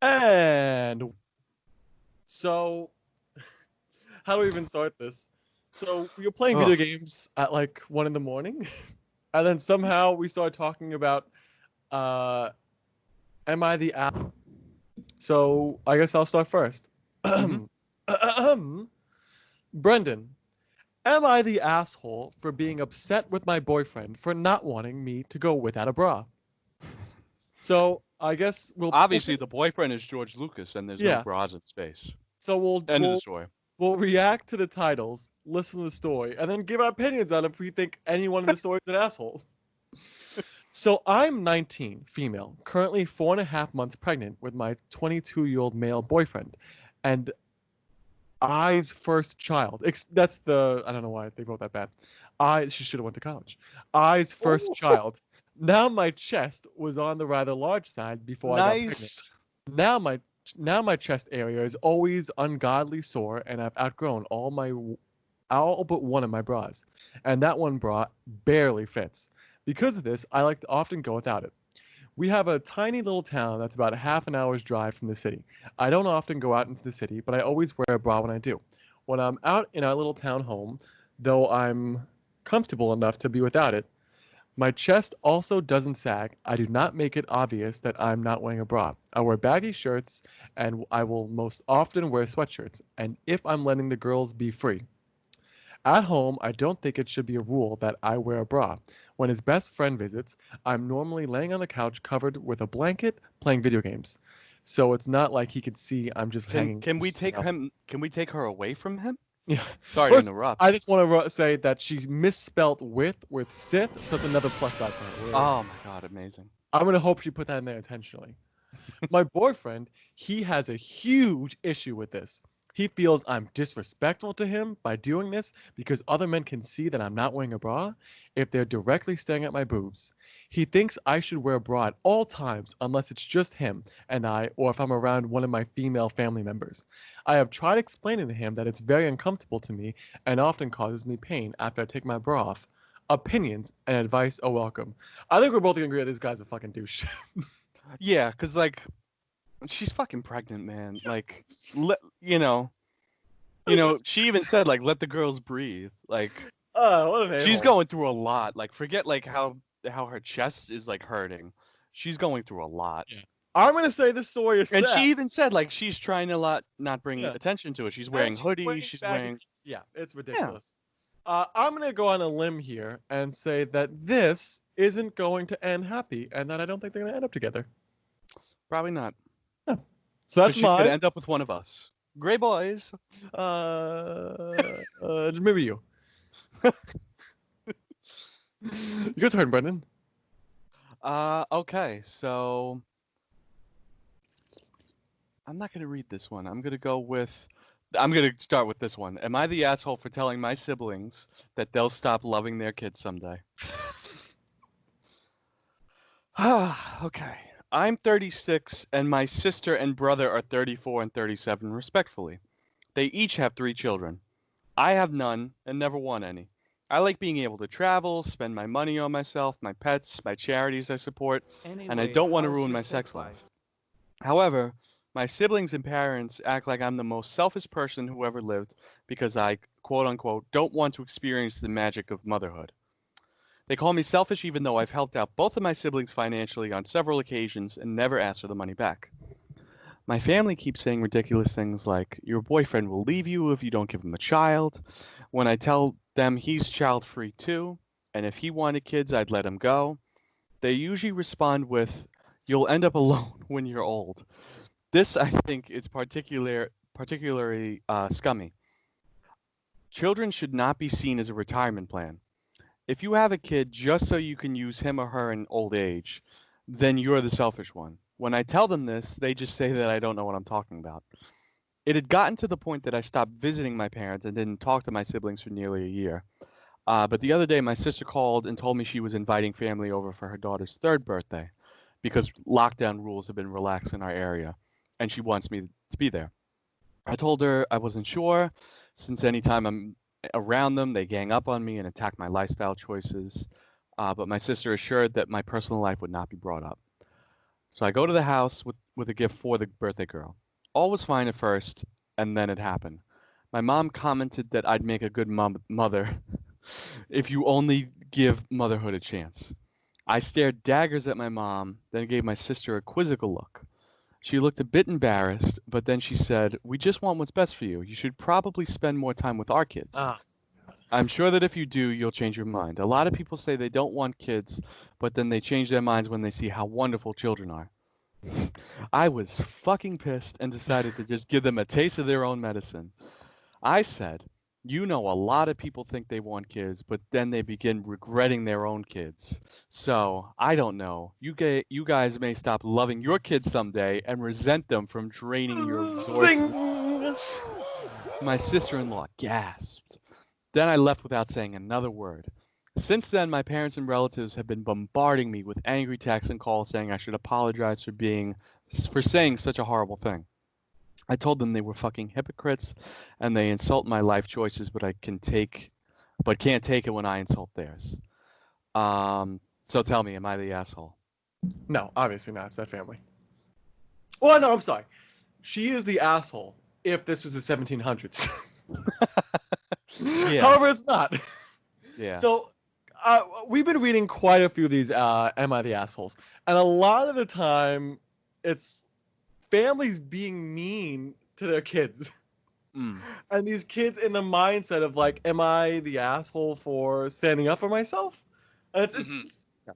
And so, how do we even start this? So we were playing video Ugh. games at like 1 in the morning, and then somehow we started talking about, uh, am I the app? So I guess I'll start first. hmm Brendan, am I the asshole for being upset with my boyfriend for not wanting me to go without a bra? So I guess we'll Obviously, just the boyfriend is George Lucas, and there's no yeah. bras in space. So we'll End of the we'll story. we'll react to the titles, listen to the story, and then give our opinions on if we think anyone in the story is an asshole. So I'm 19, female, currently 4.5 months pregnant with my 22-year-old male boyfriend, and I's first child. That's the I don't know why they wrote that bad. She should have went to college. I's first Oh, child. Now my chest was on the rather large side before I got pregnant. nice. Now my now my chest area is always ungodly sore, and I've outgrown all but one of my bras, and that one bra barely fits. Because of this, I like to often go without it. We have a tiny little town that's about half an hour's drive from the city. I don't often go out into the city, but I always wear a bra when I do. When I'm out in our little town home, though I'm comfortable enough to be without it, my chest also doesn't sag. I do not make it obvious that I'm not wearing a bra. I wear baggy shirts, and I will most often wear sweatshirts, and if I'm letting the girls be free. At home, I don't think it should be a rule that I wear a bra. When his best friend visits, I'm normally laying on the couch covered with a blanket playing video games. So it's not like he could see I'm just Can hanging. can we take him? Can we take her away from him? Yeah. Sorry to First, I interrupt. just want to say that she's misspelt with Sith, so it's another plus side for her. Oh my God, amazing. I'm gonna hope she put that in there intentionally. My boyfriend, he has a huge issue with this. He feels I'm disrespectful to him by doing this because other men can see that I'm not wearing a bra if they're directly staring at my boobs. He thinks I should wear a bra at all times unless it's just him and I, or if I'm around one of my female family members. I have tried explaining to him that it's very uncomfortable to me and often causes me pain after I take my bra off. Opinions and advice are welcome. I think we're both gonna agree that this guy's a fucking douche. Yeah, 'cause like she's fucking pregnant, man. Like, you know, she even said like let the girls breathe. Like, What an she's a-hole. going through a lot. Like, forget like how her chest is like hurting. She's going through a lot. Yeah. I'm gonna say this story is And sad. she even said like she's trying to not bring Yeah. attention to it. She's wearing And she's hoodies. wearing She's baggy. wearing Yeah, it's yeah, ridiculous. I'm gonna go on a limb here and say that this isn't going to end happy, and that I don't think they're gonna end up together. probably not. Yeah. So Because that's she's gonna mine. end up with one of us. Gray boys. Maybe you. Your turn, Brendan. Okay, so I'm not gonna read this one. I'm gonna start with this one. Am I the asshole for telling my siblings that they'll stop loving their kids someday? Okay. I'm 36 and my sister and brother are 34 and 37 respectfully. They each have 3 children. I have none and never want any. I like being able to travel, spend my money on myself, my pets, my charities I support, and I Anyway, don't want to how's ruin your my sex sex life? life. However, my siblings and parents act like I'm the most selfish person who ever lived because I, quote unquote, don't want to experience the magic of motherhood. They call me selfish even though I've helped out both of my siblings financially on several occasions and never asked for the money back. My family keeps saying ridiculous things like, your boyfriend will leave you if you don't give him a child, when I tell them he's child free too, and if he wanted kids, I'd let him go. They usually respond with, you'll end up alone when you're old. This, I think, is particularly scummy. Children should not be seen as a retirement plan. If you have a kid just so you can use him or her in old age, then you're the selfish one. When I tell them this, they just say that I don't know what I'm talking about. It had gotten to the point that I stopped visiting my parents and didn't talk to my siblings for nearly a year. But the other day, my sister called and told me she was inviting family over for her daughter's third birthday because lockdown rules have been relaxed in our area, and she wants me to be there. I told her I wasn't sure, since anytime I'm around them, they gang up on me and attack my lifestyle choices. But my sister assured that my personal life would not be brought up. So I go to the house with a gift for the birthday girl. All was fine at first, and then it happened. My mom commented that I'd make a good mother if you only give motherhood a chance. I stared daggers at my mom, then gave my sister a quizzical look. She looked a bit embarrassed, but then she said, "We just want what's best for you. You should probably spend more time with our kids. Ah, I'm sure that if you do, you'll change your mind." A lot of people say they don't want kids, but then they change their minds when they see how wonderful children are. I was fucking pissed and decided to just give them a taste of their own medicine. I said, "You know, a lot of people think they want kids, but then they begin regretting their own kids. So, I don't know. You guys may stop loving your kids someday and resent them from draining your resources." zing. My sister-in-law gasped. Then I left without saying another word. Since then, my parents and relatives have been bombarding me with angry texts and calls saying I should apologize for saying such a horrible thing. I told them they were fucking hypocrites and they insult my life choices, but can't take it when I insult theirs. So tell me, am I the asshole? No, obviously not. It's that family. Well, no, I'm sorry. She is the asshole if this was the 1700s. Yeah. However, it's not. Yeah. So, we've been reading quite a few of these Am I the Assholes? And a lot of the time, it's families being mean to their kids. And these kids in the mindset of like, am I the asshole for standing up for myself? And there's a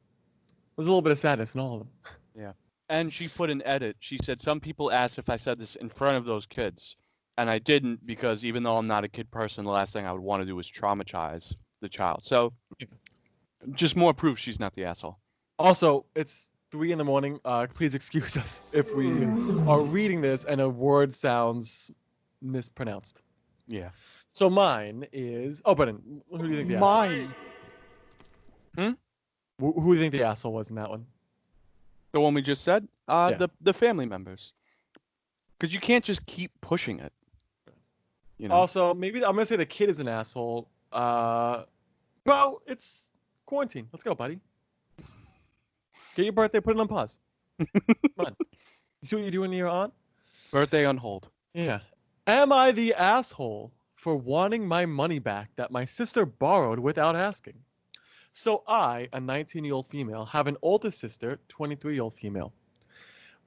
little bit of sadness in all of them. Yeah. And she put an edit. She said, "Some people asked if I said this in front of those kids. And I didn't because even though I'm not a kid person, the last thing I would want to do is traumatize the child." So just more proof she's not the asshole. Also, it's 3 a.m. Please excuse us if we are reading this and a word sounds mispronounced. Yeah. So mine is. Oh, Brendan, who do you think the asshole? Mine. Who do you think the asshole was in that one? The one we just said? Yeah. The family members. Because you can't just keep pushing it. You know? Also, maybe I'm gonna say the kid is an asshole. Well, it's quarantine. Let's go, buddy. Get your birthday, put it on pause. Come on. You see what you're doing to your aunt? Birthday on hold. Yeah. Am I the asshole for wanting my money back that my sister borrowed without asking? So I, a 19-year-old female, have an older sister, 23-year-old female.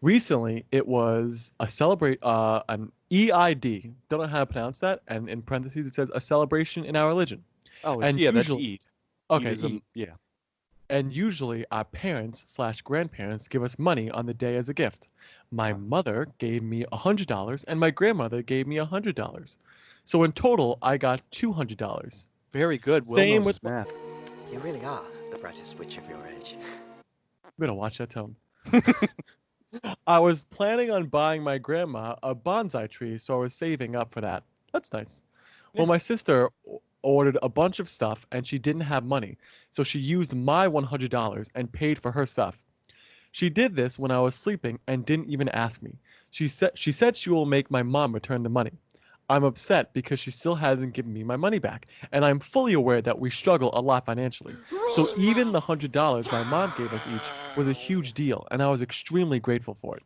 Recently, it was an EID. Don't know how to pronounce that. And in parentheses, it says a celebration in our religion. Oh, And that's usually- Eid. Okay, Eid is Eid. yeah. And usually our parents/grandparents give us money on the day as a gift. My mother gave me $100 and my grandmother gave me $100. So in total, I got $200. Very good. Will Same knows with his math. You really are the brightest witch of your age. You better watch that tone. I was planning on buying my grandma a bonsai tree, so I was saving up for that. That's nice. Well, my sister ordered a bunch of stuff and she didn't have money, so she used my $100 and paid for her stuff. She did this when I was sleeping and didn't even ask me. She said she will make my mom return the money. I'm upset because she still hasn't given me my money back, and I'm fully aware that we struggle a lot financially. So even the $100 my mom gave us each was a huge deal, and I was extremely grateful for it.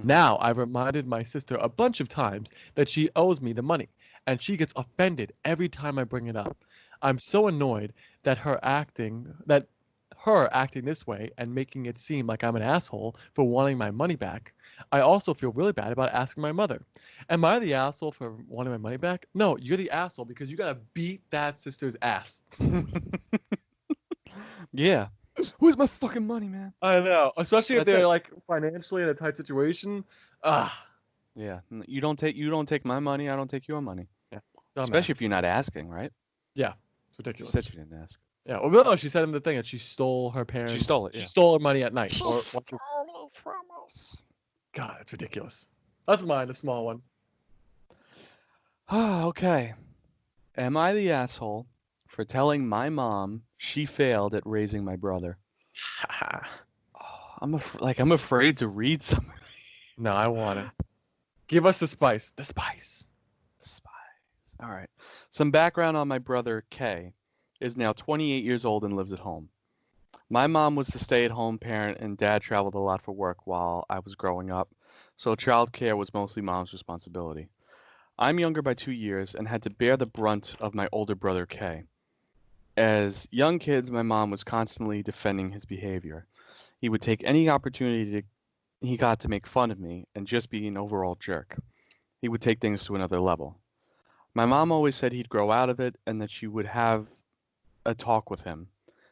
Now I've reminded my sister a bunch of times that she owes me the money, and she gets offended every time I bring it up. I'm so annoyed that her acting this way and making it seem like I'm an asshole for wanting my money back. I also feel really bad about asking my mother. Am I the asshole for wanting my money back? No, you're the asshole because you gotta beat that sister's ass. Yeah. Where's my fucking money, man? I know, especially if That's they're it. like financially in a tight situation. Ah, Yeah. You don't take my money, I don't take your money. dumbass. Especially if you're not asking, right? Yeah, it's You ridiculous. said you didn't ask. Yeah, well, no, she said in the thing that she stole her parents. She stole it, yeah. She stole her money at night. She Or- stole it from us. God, it's ridiculous. That's mine, a small one. Okay. Am I the asshole for telling my mom she failed at raising my brother? I'm afraid to read some of No, I want it. Give us the spice. The spice. the spies. All right. Some background on my brother Kay is now 28 years old and lives at home. My mom was the stay-at-home parent and dad traveled a lot for work while I was growing up, so childcare was mostly mom's responsibility. I'm younger by 2 years and had to bear the brunt of my older brother Kay. As young kids, my mom was constantly defending his behavior. He would take any opportunity he got to make fun of me and just be an overall jerk. He would take things to another level. My mom always said he'd grow out of it and that she would have a talk with him.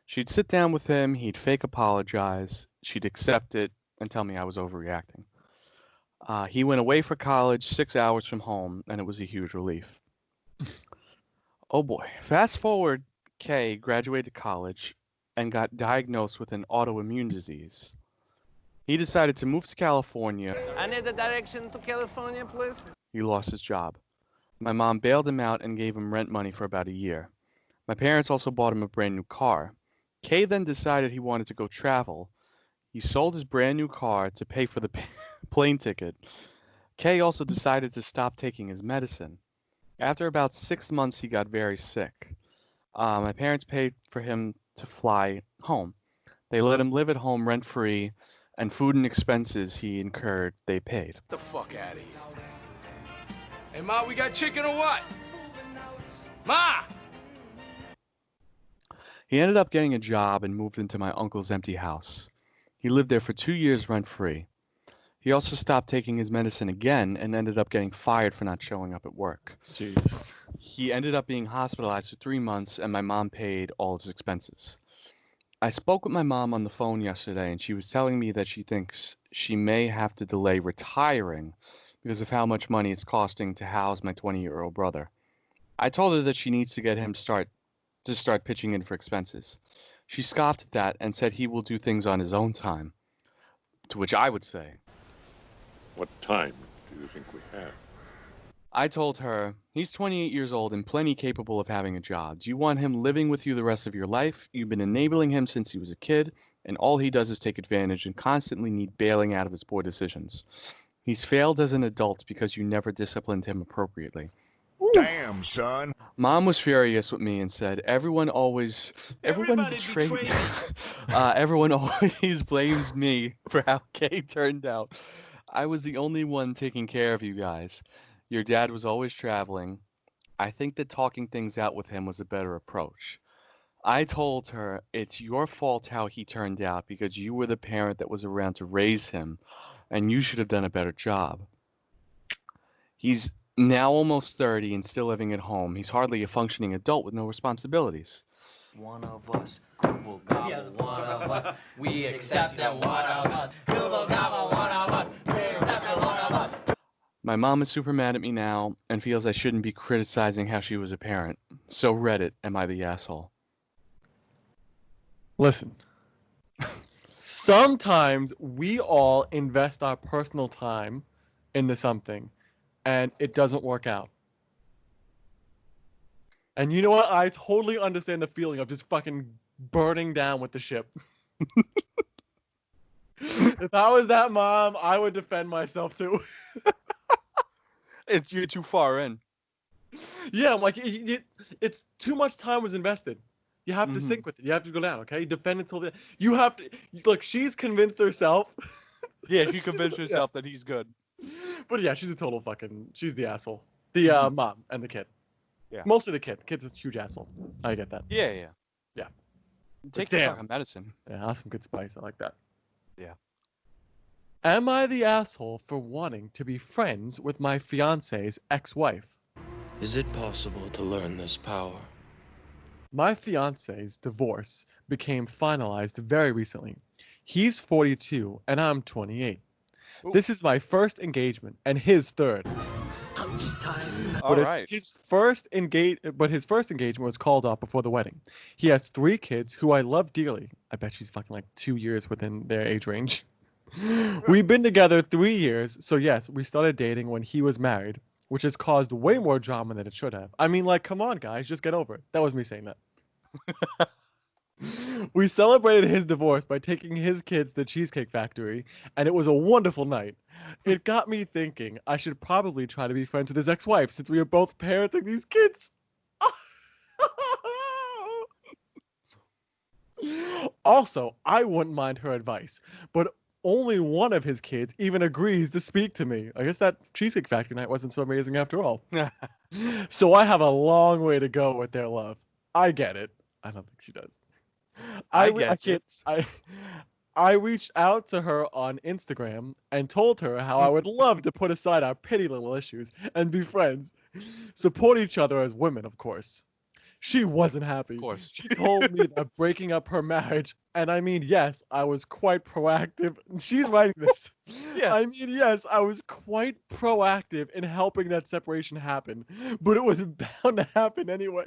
She'd sit down with him, he'd fake apologize, she'd accept it and tell me I was overreacting. He went away for college 6 hours from home, and it was a huge relief. Oh boy. Fast forward, Kay graduated college and got diagnosed with an autoimmune disease. He decided to move to California. I need the direction to California, please. He lost his job. My mom bailed him out and gave him rent money for about a year. My parents also bought him a brand new car. Kay then decided he wanted to go travel. He sold his brand new car to pay for the plane ticket. Kay also decided to stop taking his medicine. After about 6 months, he got very sick. My parents paid for him to fly home. They let him live at home rent-free, and food and expenses he incurred, they paid. The fuck out of here. Hey, Ma, we got chicken or what? Ma! He ended up getting a job and moved into my uncle's empty house. He lived there for 2 years rent-free. He also stopped taking his medicine again and ended up getting fired for not showing up at work. Jesus. He ended up being hospitalized for 3 months, and my mom paid all his expenses. I spoke with my mom on the phone yesterday, and she was telling me that she thinks she may have to delay retiring because of how much money it's costing to house my 20-year-old brother. I told her that she needs to get him to start pitching in for expenses. She scoffed at that and said he will do things on his own time, to which I would say, what time do you think we have? I told her, he's 28 years old and plenty capable of having a job. Do you want him living with you the rest of your life? You've been enabling him since he was a kid, and all he does is take advantage and constantly need bailing out of his poor decisions. He's failed as an adult because you never disciplined him appropriately. Damn, son. Mom was furious with me and said, everyone Everybody betrayed me. betrayed me. Everyone always blames me for how Kay turned out. I was the only one taking care of you guys. Your dad was always traveling. I think that talking things out with him was a better approach. I told her it's your fault how he turned out because you were the parent that was around to raise him, and you should have done a better job. He's now almost 30 and still living at home. He's hardly a functioning adult with no responsibilities. One of us, gobble gobble, one of us. We accept that one of us. Gobble gobble, one of us. We accept that one of us. My mom is super mad at me now and feels I shouldn't be criticizing how she was a parent. So Reddit, am I the asshole? Listen. Sometimes we all invest our personal time into something and it doesn't work out. And you know what? I totally understand the feeling of just fucking burning down with the ship. If I was that mom, I would defend myself too. You're too far in. Yeah, I'm like, it's too much time was invested. You have to sink with it. You have to go down, okay? Defend until the you have to look. She's convinced herself. Yeah, she convinced herself that he's good. But yeah, she's a total fucking. She's the asshole. The mom and the kid. Yeah. Mostly the kid. The kid's a huge asshole. I get that. Yeah. Yeah. Take Damn. the fucking medicine. Yeah, that's some good spice. I like that. Yeah. Am I the asshole for wanting to be friends with my fiance's ex-wife? Is it possible to learn this power? My fiance's divorce became finalized very recently. He's 42 and I'm 28. Ooh. This is my first engagement and his third. All right. His first engagement was called off before the wedding. He has 3 kids who I love dearly. I bet she's fucking like 2 years within their age range. We've been together 3 years, so yes, we started dating when he was married, which has caused way more drama than it should have. I mean, like, come on, guys, just get over it. That was me saying that. We celebrated his divorce by taking his kids to the Cheesecake Factory, and it was a wonderful night. It got me thinking I should probably try to be friends with his ex-wife since we are both parenting these kids. Also, I wouldn't mind her advice, but only one of his kids even agrees to speak to me. I guess that Cheesecake Factory night wasn't so amazing after all. So I have a long way to go with their love. I get it. I don't think she does. I get can't. it. I reached out to her on Instagram and told her how I would love to put aside our petty little issues and be friends. Support each other as women, of course. She wasn't happy. Of course. She told me that breaking up her marriage, and I mean, yes, I was quite proactive. She's writing this. Yeah. I mean, yes, I was quite proactive in helping that separation happen, but it was bound to happen anyway.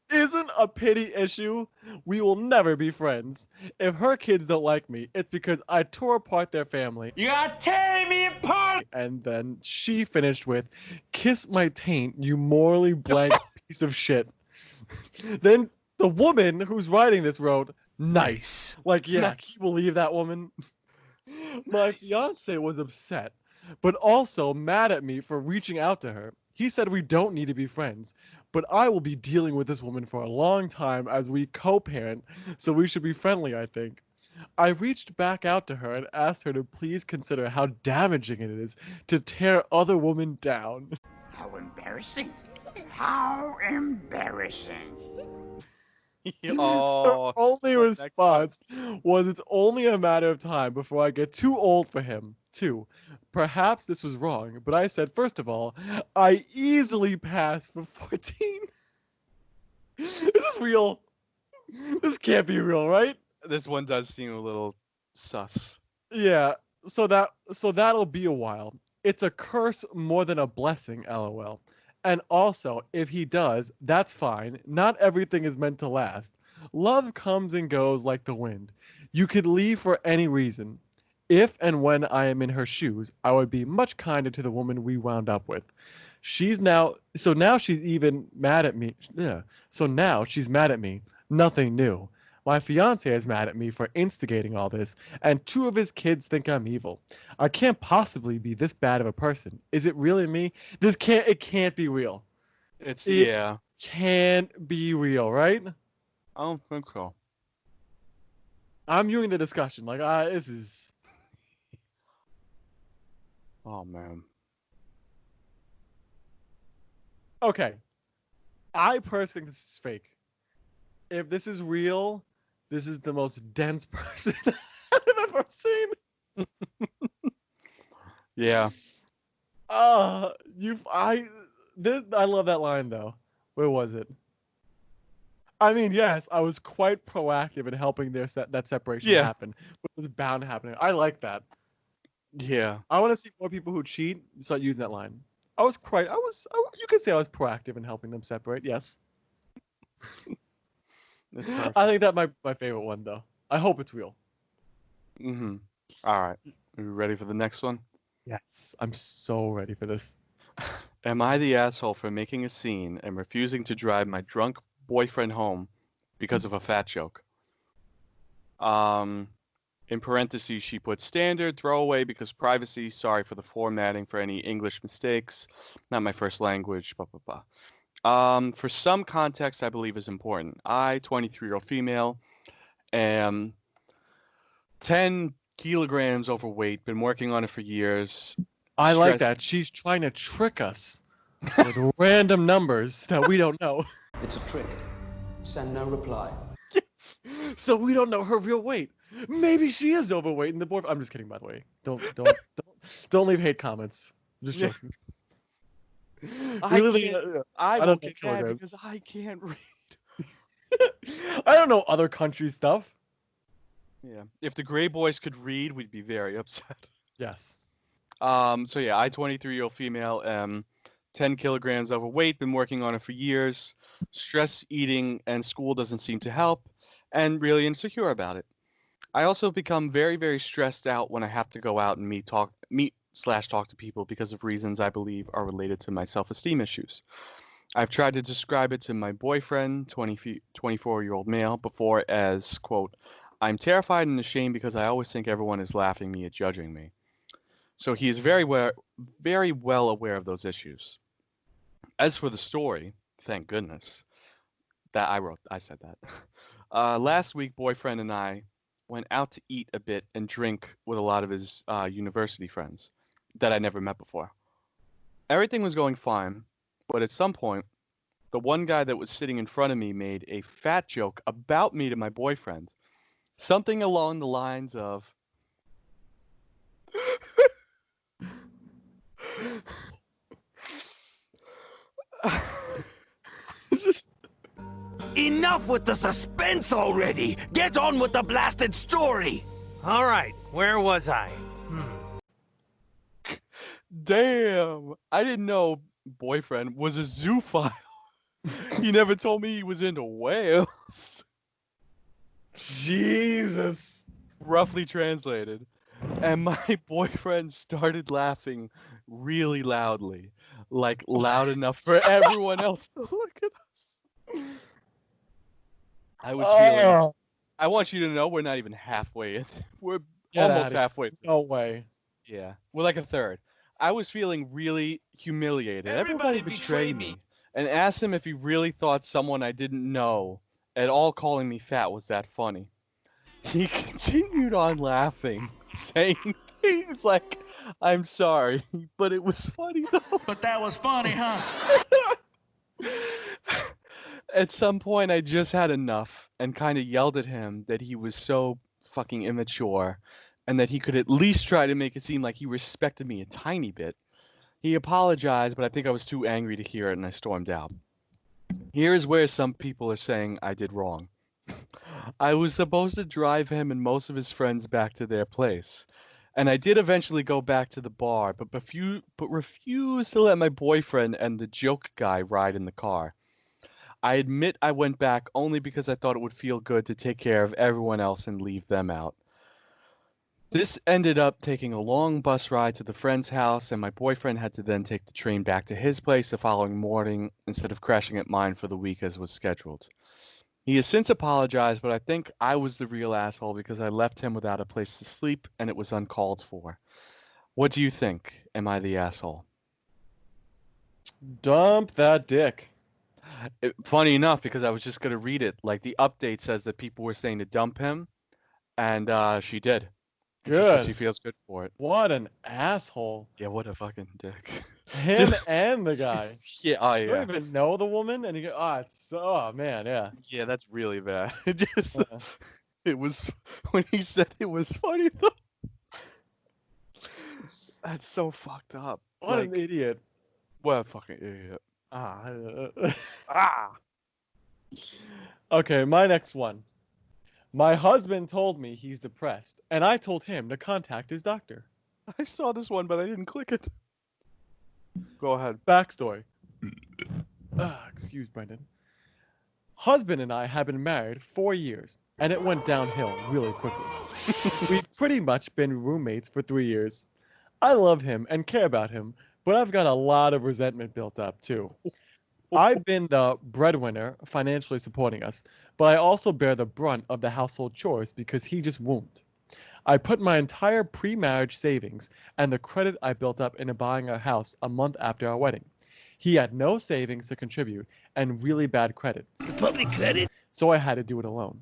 Isn't a pity issue? We will never be friends. If her kids don't like me, it's because I tore apart their family. You are tearing me apart! And then she finished with, "Kiss my taint, you morally blank piece of shit." Then the woman who's writing this wrote, "Nice." Like, yeah, Nice. can you believe that woman? My fiance was upset, but also mad at me for reaching out to her. He said we don't need to be friends, but I will be dealing with this woman for a long time as we co-parent, so we should be friendly, I think. I reached back out to her and asked her to please consider how damaging it is to tear other women down. How embarrassing. How embarrassing. Oh, Her only so response was, "It's only a matter of time before I get too old for him, too." Perhaps this was wrong, but I said, first of all, I easily passed for 14. This is real. This can't be real, right? this one does seem a little sus. Yeah, so that'll be a while. It's a curse more than a blessing, lol. And also, if he does, that's fine. Not everything is meant to last. Love comes and goes like the wind. You could leave for any reason. If and when I am in her shoes, I would be much kinder to the woman we wound up with. Now she's even mad at me. Yeah. So now she's mad at me. Nothing new. My fiance is mad at me for instigating all this, and two of his kids think I'm evil. I can't possibly be this bad of a person. Is it really me? It can't be real. It Yeah. can't be real, right? I don't think so. I'm viewing the discussion. Like, this is. Oh man. Okay. I personally think this is fake. If this is real, this is the most dense person I've ever seen. Yeah. I love that line though. Where was it? I mean, yes, I was quite proactive in helping that separation Yeah. happen, but it was bound to happen. I like that. Yeah. I want to see more people who cheat start using that line. You could say I was proactive in helping them separate. Yes. That's perfect. I think that's my favorite one though. I hope it's real. Mm-hmm. All right. Are you ready for the next one? Yes, I'm so ready for this. Am I the asshole for making a scene and refusing to drive my drunk boyfriend home because of a fat joke? In parentheses, she put standard, throwaway because privacy, sorry for the formatting for any English mistakes, not my first language, blah, blah, blah. For some context, I believe is important. I, 23-year-old female, am 10 kilograms overweight, been working on it for years. I like Stress- that. She's trying to trick us with random numbers that we don't know. It's a trick. Send no reply. So we don't know her real weight. Maybe she is overweight and the boyfriend. I'm just kidding, by the way. Don't leave hate comments. I'm just joking. I We live can't- in- I don't won't get get mad kilograms. because I can't read. I don't know other countries' stuff. Yeah. If the Greyboys could read, we'd be very upset. Yes. So yeah, I, 23-year-old female, am 10 kilograms overweight, been working on it for years. Stress eating and school doesn't seem to help, and really insecure about it. I also become very, very stressed out when I have to go out and meet/talk to people because of reasons I believe are related to my self-esteem issues. I've tried to describe it to my boyfriend, 24-year-old male, before as, quote, I'm terrified and ashamed because I always think everyone is laughing me at judging me. So he is very well aware of those issues. As for the story, thank goodness, I said that. Last week, boyfriend and I went out to eat a bit and drink with a lot of his university friends that I never met before. Everything was going fine, but at some point, the one guy that was sitting in front of me made a fat joke about me to my boyfriend. Something along the lines of, Enough with the suspense already! Get on with the blasted story! All right, where was I? damn, I didn't know boyfriend was a zoophile. He never told me he was into whales. Jesus. Roughly translated. And my boyfriend started laughing really loudly. Like loud enough for everyone else to look at us. I was feeling... I want you to know we're not even halfway in. We're almost halfway through. No way. Yeah, we're like a third. I was feeling really humiliated. Everybody betrayed me. And asked him if he really thought someone I didn't know at all calling me fat was that funny. He continued on laughing, saying things like, "I'm sorry, but it was funny though." But that was funny, huh? At some point, I just had enough and kind of yelled at him that he was so fucking immature and that he could at least try to make it seem like he respected me a tiny bit. He apologized, but I think I was too angry to hear it and I stormed out. Here's where some people are saying I did wrong. I was supposed to drive him and most of his friends back to their place. And I did eventually go back to the bar, but refused to let my boyfriend and the joke guy ride in the car. I admit I went back only because I thought it would feel good to take care of everyone else and leave them out. This ended up taking a long bus ride to the friend's house, and my boyfriend had to then take the train back to his place the following morning instead of crashing at mine for the week as was scheduled. He has since apologized, but I think I was the real asshole because I left him without a place to sleep and it was uncalled for. What do you think? Am I the asshole? Dump that dick. Funny enough, because I was just going to read it, like the update says that people were saying to dump him, and she did. Good. She feels good for it. What an asshole. Yeah, what a fucking dick. Him and the guy. Yeah, oh You yeah. don't even know the woman, and you go, oh man, yeah. Yeah, that's really bad. It was when he said it was funny though. That's so fucked up. What an idiot. What a fucking idiot. Okay, my next one. My husband told me he's depressed, and I told him to contact his doctor. I saw this one, but I didn't click it. Go ahead. Backstory. Excuse Brendan. Husband and I have been married 4 years, and it went downhill really quickly. We've pretty much been roommates for 3 years. I love him and care about him, but I've got a lot of resentment built up too. I've been the breadwinner financially supporting us, but I also bear the brunt of the household chores because he just won't. I put my entire pre-marriage savings and the credit I built up into buying a house a month after our wedding. He had no savings to contribute and really bad credit. Public credit? So I had to do it alone.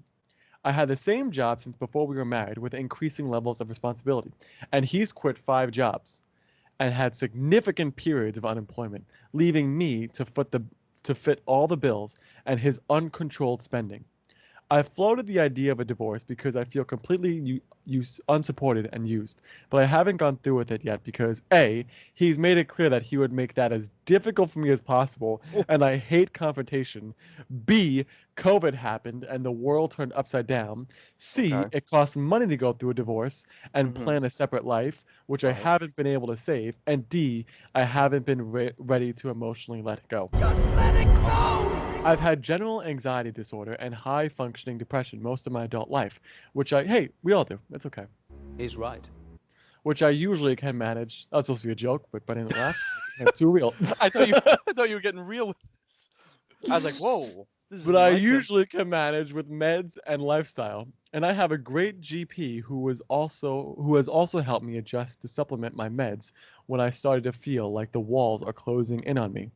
I had the same job since before we were married with increasing levels of responsibility, and he's quit 5 jobs and had significant periods of unemployment, leaving me to fit all the bills and his uncontrolled spending. I floated the idea of a divorce because I feel completely unsupported and used, but I haven't gone through with it yet because A, he's made it clear that he would make that as difficult for me as possible, and I hate confrontation. B, COVID happened and the world turned upside down. C, it costs money to go through a divorce and plan a separate life, which I haven't been able to save. And D, I haven't been ready to emotionally let it go. Just let it go! I've had general anxiety disorder and high functioning depression most of my adult life, which we all do. It's okay. He's right. Which I usually can manage. That was supposed to be a joke, but by the end of the last, it's too real. I thought you were getting real with this. I was like, whoa. But I usually can manage with meds and lifestyle. And I have a great GP who has also helped me adjust to supplement my meds when I started to feel like the walls are closing in on me.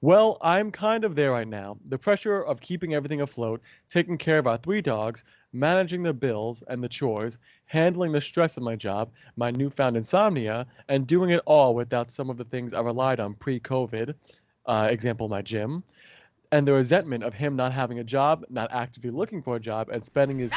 Well, I'm kind of there right now. The pressure of keeping everything afloat, taking care of our 3 dogs, managing the bills and the chores, handling the stress of my job, my newfound insomnia, and doing it all without some of the things I relied on pre-COVID, example, my gym, and the resentment of him not having a job, not actively looking for a job, and spending his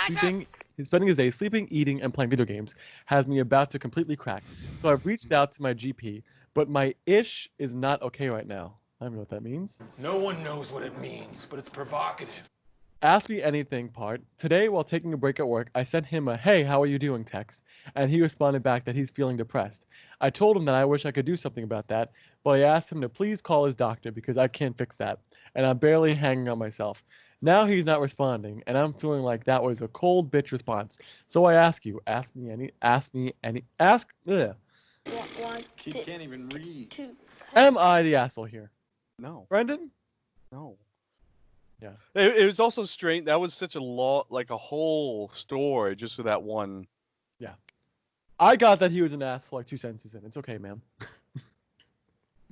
day sleeping, eating, and playing video games, has me about to completely crack. So I've reached out to my GP, but my ish is not okay right now. I don't know what that means. No one knows what it means, but it's provocative. Ask me anything part. Today, while taking a break at work, I sent him a "Hey, how are you doing?" text, and he responded back that he's feeling depressed. I told him that I wish I could do something about that, but I asked him to please call his doctor because I can't fix that, and I'm barely hanging on myself. Now he's not responding, and I'm feeling like that was a cold bitch response. So I ask you, ask. Ugh. He can't even read. Am I the asshole here? No. Brendan? No. Yeah. It was also strange. That was such a like a whole story just for that one. Yeah. I got that he was an asshole like 2 sentences in. It's okay, man.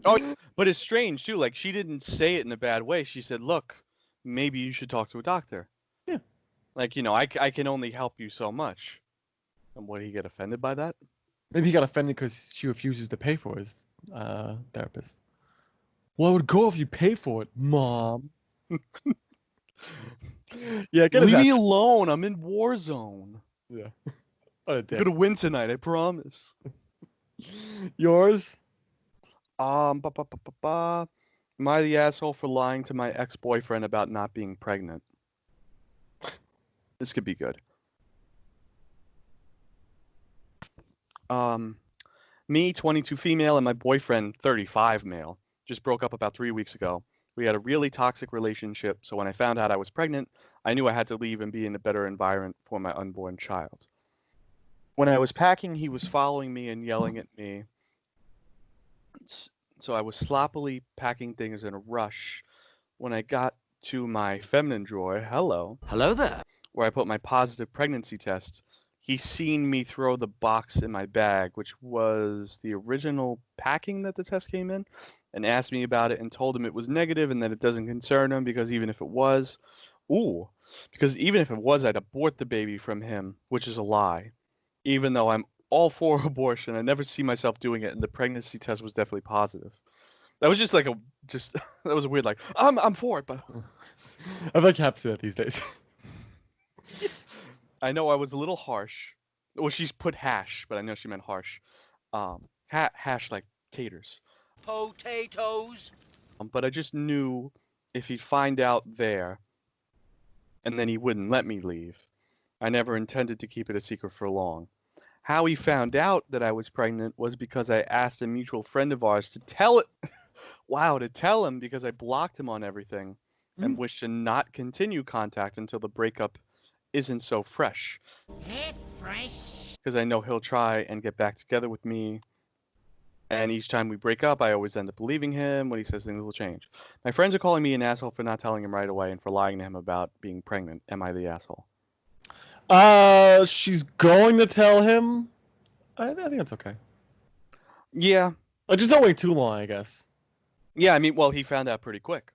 Oh, but it's strange too. Like she didn't say it in a bad way. She said, "Look, maybe you should talk to a doctor." Yeah. Like, I can only help you so much. And would he get offended by that? Maybe he got offended because she refuses to pay for his therapist. Well, I would go if you pay for it, Mom. Yeah, leave me alone. I'm in war zone. Yeah. What a dick. I'm gonna win tonight, I promise. Yours? Am I the asshole for lying to my ex-boyfriend about not being pregnant? This could be good. Me, 22 female, and my boyfriend, 35 male, just broke up about 3 weeks ago. We had a really toxic relationship, so when I found out I was pregnant, I knew I had to leave and be in a better environment for my unborn child. When I was packing, he was following me and yelling at me. So I was sloppily packing things in a rush. When I got to my feminine drawer, hello there, where I put my positive pregnancy test, he seen me throw the box in my bag, which was the original packing that the test came in, and asked me about it and told him it was negative and that it doesn't concern him because even if it was, I'd abort the baby from him, which is a lie. Even though I'm all for abortion, I never see myself doing it, and the pregnancy test was definitely positive. That was just like that was a weird I'm for it, but I feel like you have to say that these days. I know I was a little harsh. Well, she's put hash, but I know she meant harsh. Hash like taters. Potatoes. But I just knew if he'd find out there, and then he wouldn't let me leave. I never intended to keep it a secret for long. How he found out that I was pregnant was because I asked a mutual friend of ours to tell him because I blocked him on everything and wished to not continue contact until the breakup isn't so fresh. Because I know he'll try and get back together with me. And each time we break up, I always end up believing him when he says things will change. My friends are calling me an asshole for not telling him right away and for lying to him about being pregnant. Am I the asshole? She's going to tell him. I think that's okay. Yeah. Just don't wait too long, I guess. Yeah, I mean, well, he found out pretty quick.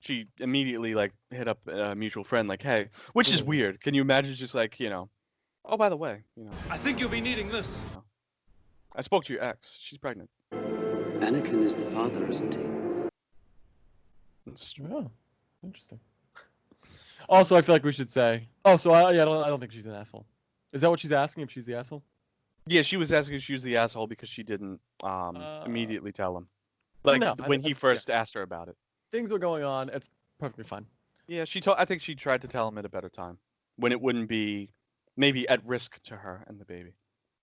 She immediately, hit up a mutual friend, hey, which is weird. Can you imagine just, oh, by the way, I think you'll be needing this. I spoke to your ex. She's pregnant. Anakin is the father, isn't he? That's true. Oh, interesting. Also, I feel like we should say. Oh, so I don't think she's an asshole. Is that what she's asking? If she's the asshole? Yeah, she was asking if she was the asshole because she didn't immediately tell him. When he first asked her about it. Things were going on. It's perfectly fine. Yeah, I think she tried to tell him at a better time, when it wouldn't be maybe at risk to her and the baby.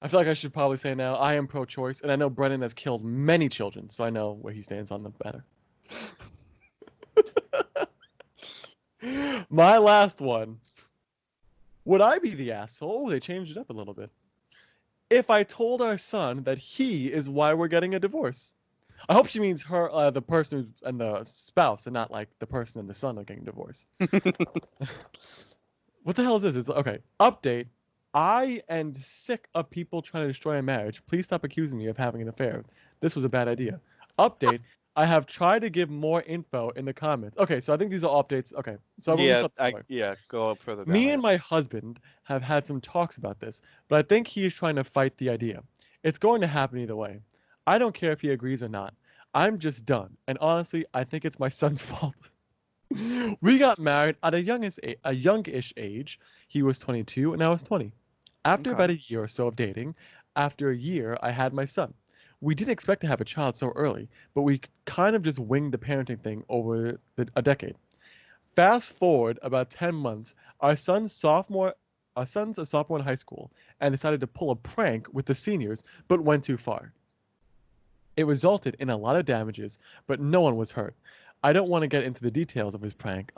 I feel like I should probably say now I am pro-choice, and I know Brendan has killed many children, so I know where he stands on the matter. My last one. Would I be the asshole? They changed it up a little bit. If I told our son that he is why we're getting a divorce. I hope she means her, the person and the spouse, and not the person and the son are getting divorced. What the hell is this? It's okay. Update. I am sick of people trying to destroy a marriage. Please stop accusing me of having an affair. This was a bad idea. Update. I have tried to give more info in the comments. Okay, so I think these are updates. Okay, so I will read the story. Go up further down. Me and my husband have had some talks about this, but I think he is trying to fight the idea. It's going to happen either way. I don't care if he agrees or not. I'm just done, and honestly, I think it's my son's fault. We got married at a youngish age. He was 22 and I was 20. After about a year or so of dating, after a year, I had my son. We didn't expect to have a child so early, but we kind of just winged the parenting thing over a decade. Fast forward about 10 months, our son's a sophomore in high school and decided to pull a prank with the seniors, but went too far. It resulted in a lot of damages, but no one was hurt. I don't want to get into the details of his prank.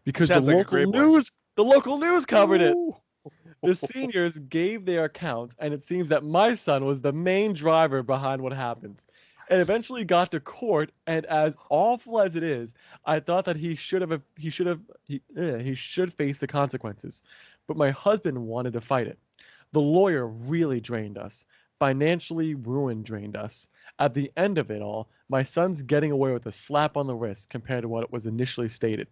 Because the local news covered it. The seniors gave their account, and it seems that my son was the main driver behind what happened. It eventually got to court, and as awful as it is, I thought that he should face the consequences. But my husband wanted to fight it. The lawyer really drained us. Financially drained us. At the end of it all, my son's getting away with a slap on the wrist compared to what it was initially stated.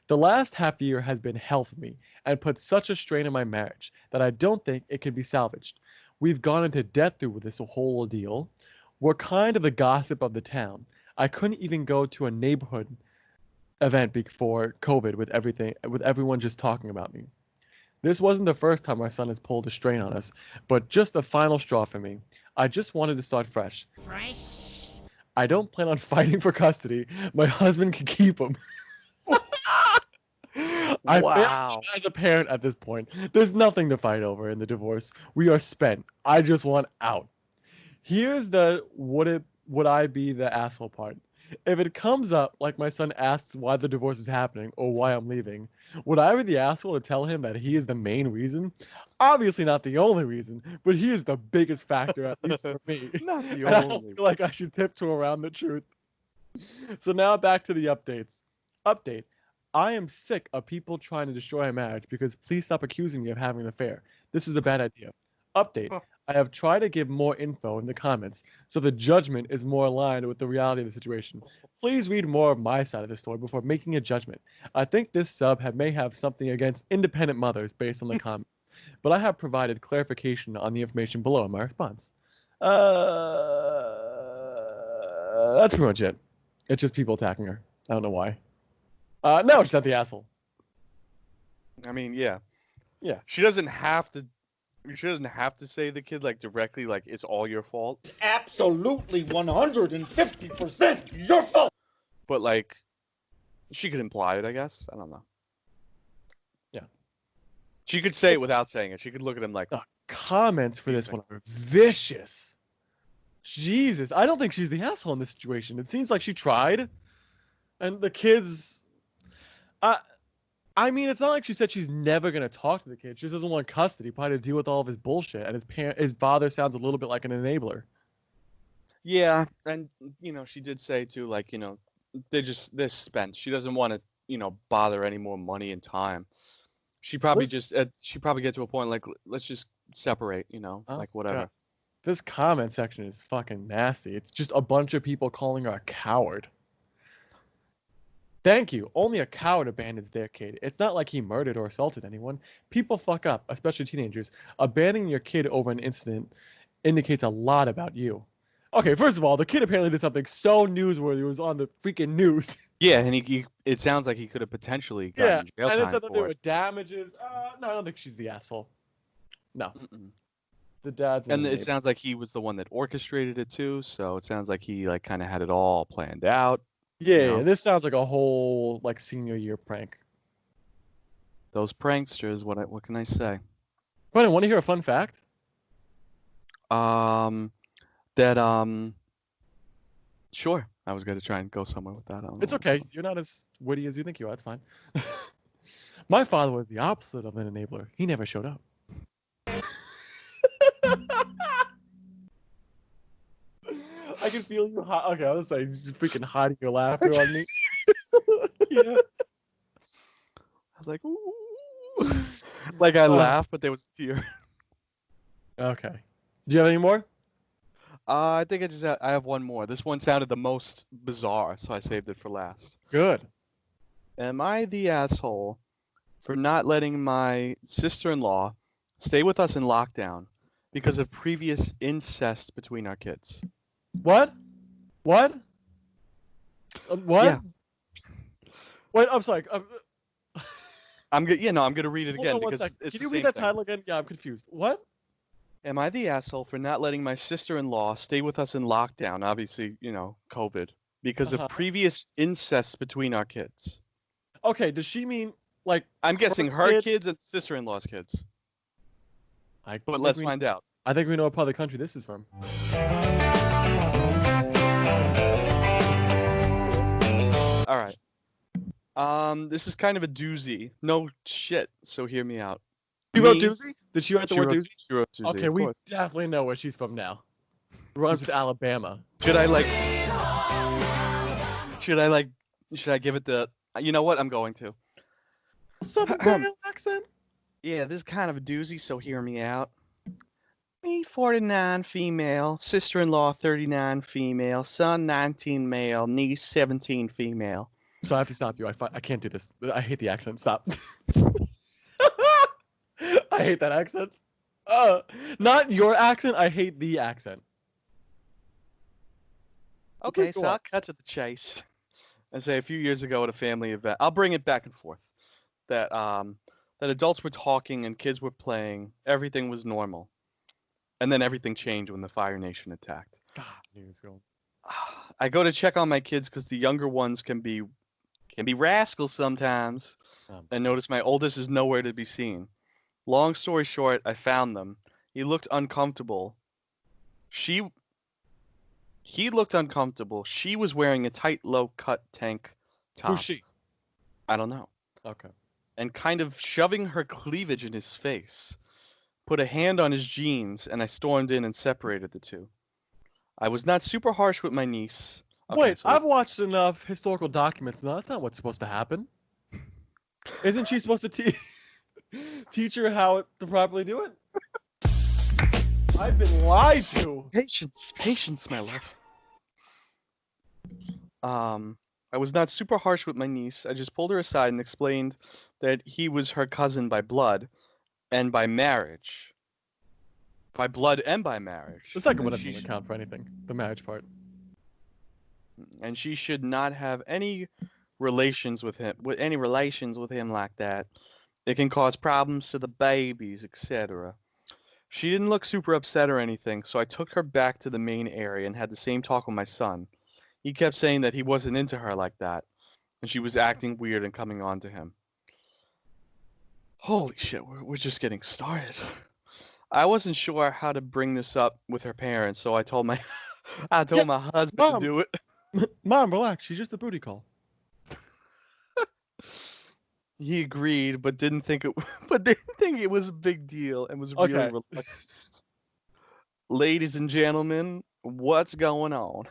The last half year has been hell for me and put such a strain on my marriage that I don't think it can be salvaged. We've gone into debt through this whole deal. We're kind of the gossip of the town. I couldn't even go to a neighborhood event before COVID with everyone just talking about me. This wasn't the first time my son has pulled a strain on us, but just the final straw for me. I just wanted to start fresh. I don't plan on fighting for custody. My husband can keep him. I failed as a parent at this point. There's nothing to fight over in the divorce. We are spent. I just want out. Here's the would I be the asshole part. If it comes up, like my son asks why the divorce is happening or why I'm leaving, would I be the asshole to tell him that he is the main reason? Obviously not the only reason, but he is the biggest factor, at least for me. Not the And I only. don't feel like I should tiptoe around the truth. So now back to the updates. Update. I am sick of people trying to destroy my marriage because please stop accusing me of having an affair. This is a bad idea. Update. I have tried to give more info in the comments so the judgment is more aligned with the reality of the situation. Please read more of my side of the story before making a judgment. I think this sub may have something against independent mothers based on the comments, but I have provided clarification on the information below in my response. That's pretty much it. It's just people attacking her. I don't know why. No, she's not the asshole. I mean, yeah. Yeah. She doesn't have to say the kid like directly like it's all your fault. It's absolutely 150% your fault. But like she could imply it, I guess. I don't know. Yeah. She could say it without saying it. She could look at him like the comments for this one are vicious. Jesus, I don't think she's the asshole in this situation. It seems like she tried. And the kids I mean, it's not like she said she's never going to talk to the kid. She just doesn't want custody, probably to deal with all of his bullshit. And his father sounds a little bit like an enabler. Yeah, and, she did say, too, like, they're spent. She doesn't want to, bother any more money and time. She probably get to a point, like, let's just separate, like, whatever. Yeah. This comment section is fucking nasty. It's just a bunch of people calling her a coward. Thank you. Only a coward abandons their kid. It's not like he murdered or assaulted anyone. People fuck up, especially teenagers. Abandoning your kid over an incident indicates a lot about you. Okay, first of all, the kid apparently did something so newsworthy. It was on the freaking news. Yeah, and it sounds like he could have potentially gotten jail time and it said that there for were it. damages. No, I don't think she's the asshole. No. The dad's. And it sounds like he was the one that orchestrated it too. So it sounds like he like kind of had it all planned out. Yeah, this sounds like a whole like senior year prank. Those pranksters, what can I say? Brendan, want to hear a fun fact? Sure. I was going to try and go somewhere with that. It's okay. You're not as witty as you think you are. It's fine. My father was the opposite of an enabler. He never showed up. I can feel you. Okay, I was like, just freaking hiding your laughter on me. Yeah. I was like, ooh. Like I laughed, but there was a tear. Okay. Do you have any more? I think I have one more. This one sounded the most bizarre, so I saved it for last. Good. Am I the asshole for not letting my sister-in-law stay with us in lockdown because of previous incest between our kids? What? What? What? Yeah. Wait, I'm sorry. I'm gonna read it Hold again on one because sec. it's Can the you same read that thing. title again? Yeah, I'm confused. What? Am I the asshole for not letting my sister-in-law stay with us in lockdown? Obviously, COVID, because of previous incest between our kids. Okay, does she mean like? I'm guessing her kid? kids and sister-in-law's kids. But let's find out. I think we know what part of the country this is from. All right. This is kind of a doozy. No shit. So hear me out. She wrote doozy? Did she write the word doozy? She wrote doozy. Okay, we definitely know where she's from now. Rhymes with Alabama. Should I give it the? You know what? I'm going to. Southern Belle accent. Yeah, this is kind of a doozy. So hear me out. Me 49 female, sister-in-law 39 female, son 19 male, niece 17 female. So I have to stop you. I can't do this. I hate the accent. Stop. I hate that accent. Not your accent. I hate the accent. Okay, so I'll cut to the chase and say a few years ago at a family event, I'll bring it back and forth, that adults were talking and kids were playing, everything was normal. And then everything changed when the Fire Nation attacked. I go to check on my kids because the younger ones can be rascals sometimes, and notice my oldest is nowhere to be seen. Long story short, I found them. He looked uncomfortable. He looked uncomfortable. She was wearing a tight, low-cut tank top. Who's she? I don't know. Okay. And kind of shoving her cleavage in his face. Put a hand on his jeans, and I stormed in and separated the two. I was not super harsh with my niece. Okay, Wait, so I've watched enough historical documents. No, that's not what's supposed to happen. Isn't she supposed to teach her how to properly do it? I've been lied to. Patience, my love. I was not super harsh with my niece. I just pulled her aside and explained that he was her cousin by blood and by marriage. By blood and by marriage. The second one doesn't count for anything. The marriage part. And she should not have any relations with him like that. It can cause problems to the babies, etc. She didn't look super upset or anything, so I took her back to the main area and had the same talk with my son. He kept saying that he wasn't into her like that, and she was acting weird and coming on to him. Holy shit, we're just getting started. I wasn't sure how to bring this up with her parents, so I told my my husband to do it. Mom, relax. She's just a booty call. He agreed, but didn't think it was a big deal and was really reluctant. Ladies and gentlemen, what's going on?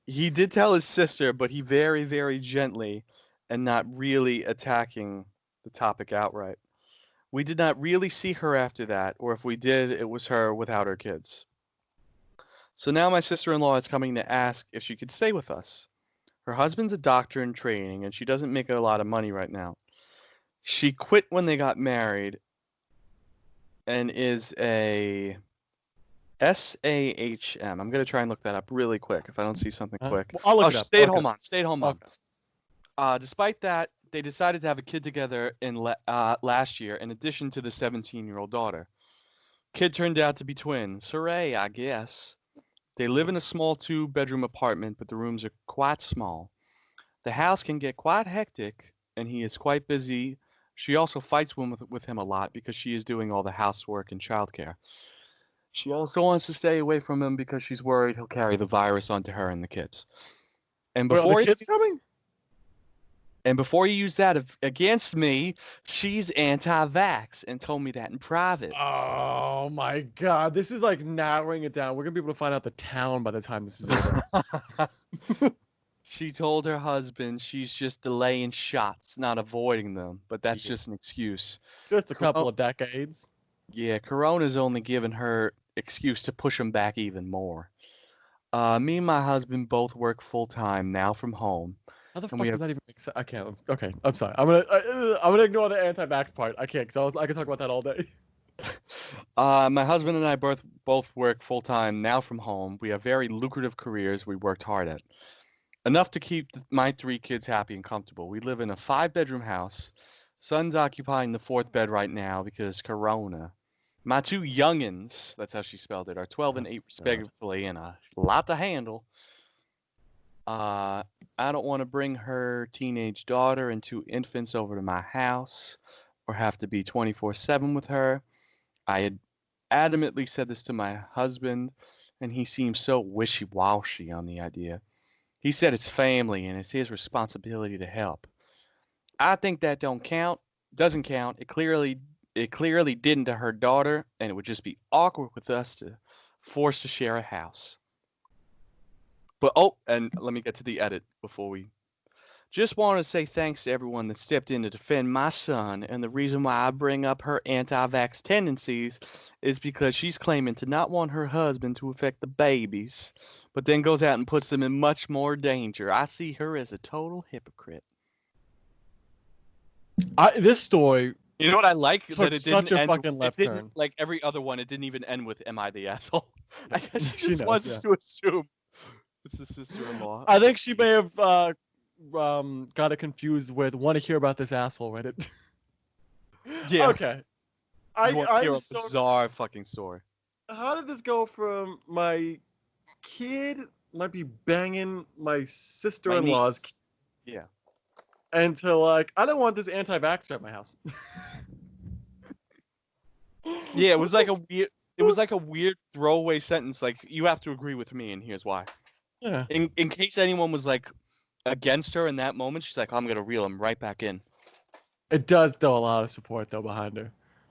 He did tell his sister, but he very, very gently and not really attacking the topic outright. We did not really see her after that, or if we did, it was her without her kids. So now my sister-in-law is coming to ask if she could stay with us. Her husband's a doctor in training, and she doesn't make a lot of money right now. She quit when they got married and is a SAHM. I'm going to try and look that up really quick if I don't see something quick. Well, I'll look it up. Stay-at-home mom. Despite that, they decided to have a kid together in last year in addition to the 17-year-old daughter. Kid turned out to be twins. Hooray, I guess. They live in a small 2-bedroom apartment, but the rooms are quite small. The house can get quite hectic, and he is quite busy. She also fights with him a lot because she is doing all the housework and childcare. She also wants to stay away from him because she's worried he'll carry the virus onto her and the kids. And before the kids coming? And before you use that against me, she's anti-vax and told me that in private. Oh my god, this is like narrowing it down. We're gonna be able to find out the town by the time this is over. She told her husband she's just delaying shots, not avoiding them, but that's just an excuse. Just a couple of decades. Yeah, Corona's only given her excuse to push him back even more. Me and my husband both work full time now from home. How the And fuck we does have- that even make sense? I can't. Okay, I'm sorry. I'm gonna ignore the anti-vax part. I can't, because I can talk about that all day. My husband and I both work full time now from home. We have very lucrative careers we worked hard at. Enough to keep my 3 kids happy and comfortable. We live in a 5-bedroom house. Son's occupying the 4th bed right now because Corona. My 2 youngins, that's how she spelled it, are 12 and 8 respectively, and a lot to handle. I don't want to bring her teenage daughter and 2 infants over to my house or have to be 24/7 with her. I had adamantly said this to my husband, and he seemed so wishy-washy on the idea. He said it's family and it's his responsibility to help. I think that doesn't count. It clearly didn't to her daughter, and it would just be awkward with us to force to share a house. But and let me get to the edit before we. Just want to say thanks to everyone that stepped in to defend my son, and the reason why I bring up her anti-vax tendencies is because she's claiming to not want her husband to affect the babies, but then goes out and puts them in much more danger. I see her as a total hypocrite. This story. You know what I like? Took That it didn't such a end, fucking left it didn't, turn. Like every other one, it didn't even end with "Am I the asshole?" I guess she She just knows, wants yeah. us to assume it's the sister-in-law. I think she may have got it confused with "Want to hear about this asshole?" Reddit. Yeah. Okay. You want to hear a so bizarre fucking story. How did this go from my kid might be banging my sister-in-law's niece. Yeah. and to like, I don't want this anti-vaxxer at my house. Yeah, it was like a weird throwaway sentence. Like, you have to agree with me, and here's why. Yeah. In case anyone was like against her in that moment, she's like, I'm gonna reel him right back in. It does throw a lot of support though behind her.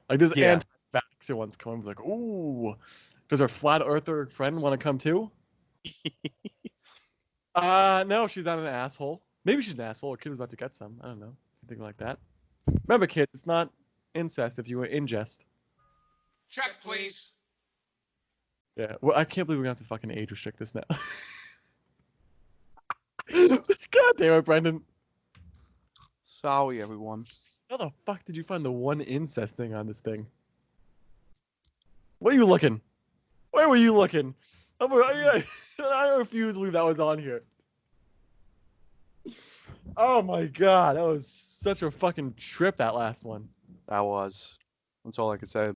Like this Yeah. anti-vaxxer one's coming, was like, ooh, does her flat earther friend want to come too? No, she's not an asshole. Maybe she's an asshole. Her kid was about to get some. I don't know. Something like that. Remember, kids, it's not incest if you were ingest. Check, please. Yeah. Well, I can't believe we're gonna have to fucking age restrict this now. God damn it, Brendan. Sorry, everyone. How the fuck did you find the one incest thing on this thing? Where are you looking? Where were you looking? I refuse to believe that was on here. Oh my god, that was such a fucking trip, that last one. That was. That's all I could say.